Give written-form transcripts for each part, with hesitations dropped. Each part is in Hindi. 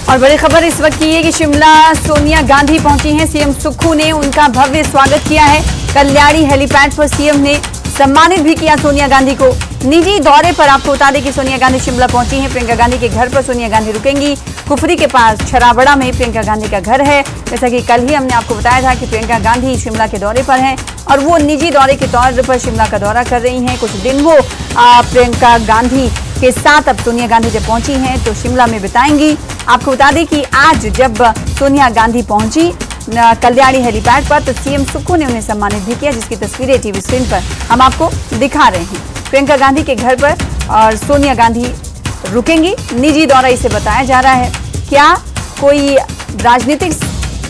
और बड़ी खबर इस वक्त की है कि शिमला सोनिया गांधी पहुंची हैं। सीएम सुक्खू ने उनका भव्य स्वागत किया है। कल्याणी हेलीपैड पर सीएम ने सम्मानित भी किया सोनिया गांधी को। निजी दौरे पर आपको बता दें कि सोनिया गांधी शिमला पहुंची हैं। प्रियंका गांधी के घर पर सोनिया गांधी रुकेंगी। कुफरी के पास छराबड़ा में प्रियंका गांधी का घर है। जैसा कि कल ही हमने आपको बताया था कि प्रियंका गांधी शिमला के दौरे पर हैं और वो निजी दौरे के तौर पर शिमला का दौरा कर रही हैं। कुछ दिन वो प्रियंका गांधी के साथ अब सोनिया गांधी जब पहुंची हैं तो शिमला में बिताएंगी। आपको बता दें कि आज जब सोनिया गांधी पहुंची कल्याणी हेलीपैड पर तो सीएम सुक्खू ने उन्हें सम्मानित भी किया, जिसकी तस्वीरें टीवी स्क्रीन पर हम आपको दिखा रहे हैं। प्रियंका गांधी के घर पर और सोनिया गांधी रुकेंगी। निजी दौरा इसे बताया जा रहा है। क्या कोई राजनीतिक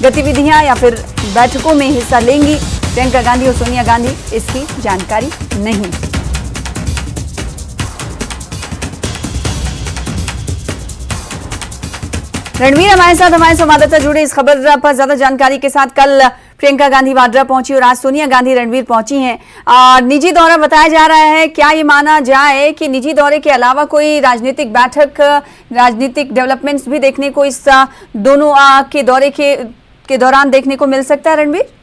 गतिविधियां या फिर बैठकों में हिस्सा लेंगी प्रियंका गांधी और सोनिया गांधी, इसकी जानकारी नहीं। रणवीर हमारे साथ हमारे संवाददाता जुड़े इस खबर पर ज्यादा जानकारी के साथ। कल प्रियंका गांधी वाड्रा पहुंची और आज सोनिया गांधी रणवीर पहुंची हैं। निजी दौरा बताया जा रहा है। क्या ये माना जाए कि निजी दौरे के अलावा कोई राजनीतिक बैठक, राजनीतिक डेवलपमेंट्स भी देखने को इस दोनों के दौरे के दौरान देखने को मिल सकता है? रणवीर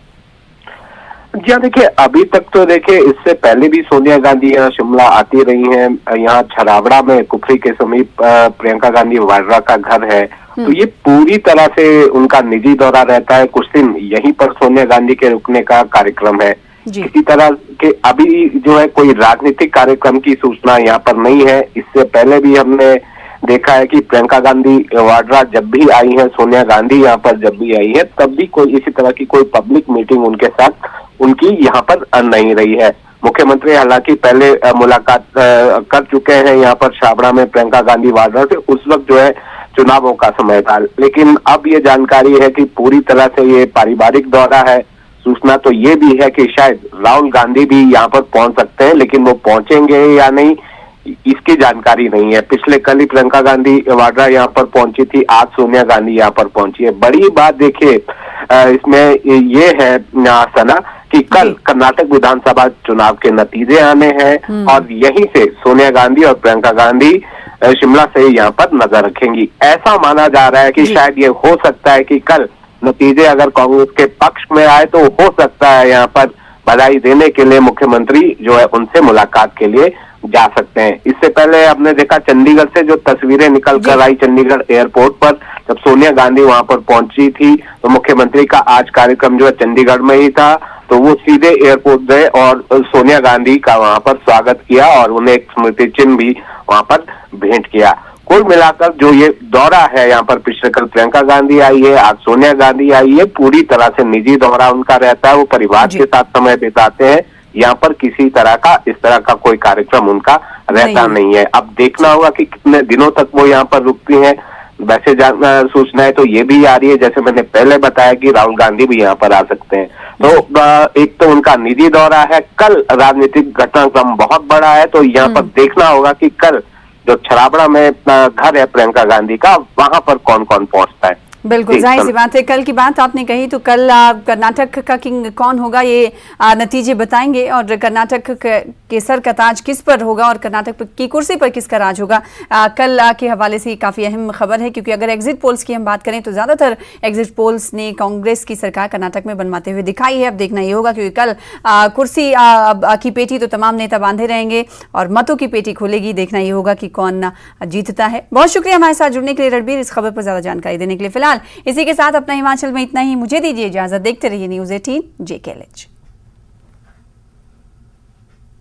जी हाँ, देखिए अभी तक तो देखिए इससे पहले भी सोनिया गांधी यहाँ शिमला आती रही हैं। यहाँ छराबड़ा में कुफरी के समीप प्रियंका गांधी वाड्रा का घर है, तो ये पूरी तरह से उनका निजी दौरा रहता है। कुछ दिन यहीं पर सोनिया गांधी के रुकने का कार्यक्रम है। किसी तरह के अभी जो है कोई राजनीतिक कार्यक्रम की सूचना यहाँ पर नहीं है। इससे पहले भी हमने देखा है कि प्रियंका गांधी वाड्रा जब भी आई है, सोनिया गांधी यहाँ पर जब भी आई है, तब भी कोई इसी तरह की कोई पब्लिक मीटिंग उनके साथ उनकी यहाँ पर नहीं रही है। मुख्यमंत्री हालांकि पहले मुलाकात कर चुके हैं यहाँ पर छाबड़ा में प्रियंका गांधी वाड्रा से। उस वक्त जो है चुनावों का समय था, लेकिन अब ये जानकारी है कि पूरी तरह से ये पारिवारिक दौरा है। सूचना तो ये भी है कि शायद राहुल गांधी भी यहाँ पर पहुंच सकते हैं, लेकिन वो पहुंचेंगे या नहीं इसकी जानकारी नहीं है। पिछले कल ही प्रियंका गांधी वाड्रा यहाँ पर पहुंची थी, आज सोनिया गांधी यहाँ पर पहुंची है। बड़ी बात देखिए इसमें ये है सना कि कल कर्नाटक विधानसभा चुनाव के नतीजे आने हैं और यहीं से सोनिया गांधी और प्रियंका गांधी शिमला से यहाँ पर नजर रखेंगी। ऐसा माना जा रहा है कि शायद ये हो सकता है कि कल नतीजे अगर कांग्रेस के पक्ष में आए तो हो सकता है यहाँ पर बधाई देने के लिए मुख्यमंत्री जो है उनसे मुलाकात के लिए जा सकते हैं। इससे पहले हमने देखा चंडीगढ़ से जो तस्वीरें निकल कर आई चंडीगढ़ एयरपोर्ट पर, जब सोनिया गांधी वहां पर पहुंची थी तो मुख्यमंत्री का आज कार्यक्रम जो है चंडीगढ़ में ही था, तो वो सीधे एयरपोर्ट गए और सोनिया गांधी का वहां पर स्वागत किया और उन्हें एक स्मृति चिन्ह भी वहां पर भेंट किया। कुल मिलाकर जो ये दौरा है यहाँ पर, पिछले कल प्रियंका गांधी आई है, आज सोनिया गांधी आई है, पूरी तरह से निजी दौरा उनका रहता है। वो परिवार के साथ समय बिताते हैं। यहाँ पर किसी तरह का इस तरह का कोई कार्यक्रम उनका रहता नहीं है। अब देखना होगा कि कितने दिनों तक वो यहाँ पर रुकती हैं। वैसे सूचनाएं तो ये भी आ रही है, जैसे मैंने पहले बताया कि राहुल गांधी भी यहाँ पर आ सकते हैं। तो एक तो उनका निजी दौरा है, कल राजनीतिक घटनाक्रम बहुत बड़ा है, तो यहाँ पर देखना होगा कि कल जो छराबड़ा में घर है प्रियंका गांधी का, वहां पर कौन कौन पहुंचता है। बिल्कुल जाहिर सी बात है। कल की बात आपने कही तो कल कर्नाटक का किंग कौन होगा ये नतीजे बताएंगे और कर्नाटक के सर का ताज किस पर होगा और कर्नाटक की कुर्सी पर किसका राज होगा। कल के हवाले से काफ़ी अहम खबर है, क्योंकि अगर एग्जिट पोल्स की हम बात करें तो ज़्यादातर एग्जिट पोल्स ने कांग्रेस की सरकार कर्नाटक में बनवाते हुए दिखाई है। अब देखना ये होगा, क्योंकि कल कुर्सी की पेटी तो तमाम नेता बांधे रहेंगे और मतों की पेटी खुलेगी। देखना ये होगा कि कौन जीतता है। बहुत शुक्रिया हमारे साथ जुड़ने के लिए रणबीर, इस खबर पर ज़्यादा जानकारी देने के लिए। फिलहाल इसी के साथ अपना हिमाचल में इतना ही। मुझे दीजिए इजाजत। देखते रहिए न्यूज़ 18 JKLH।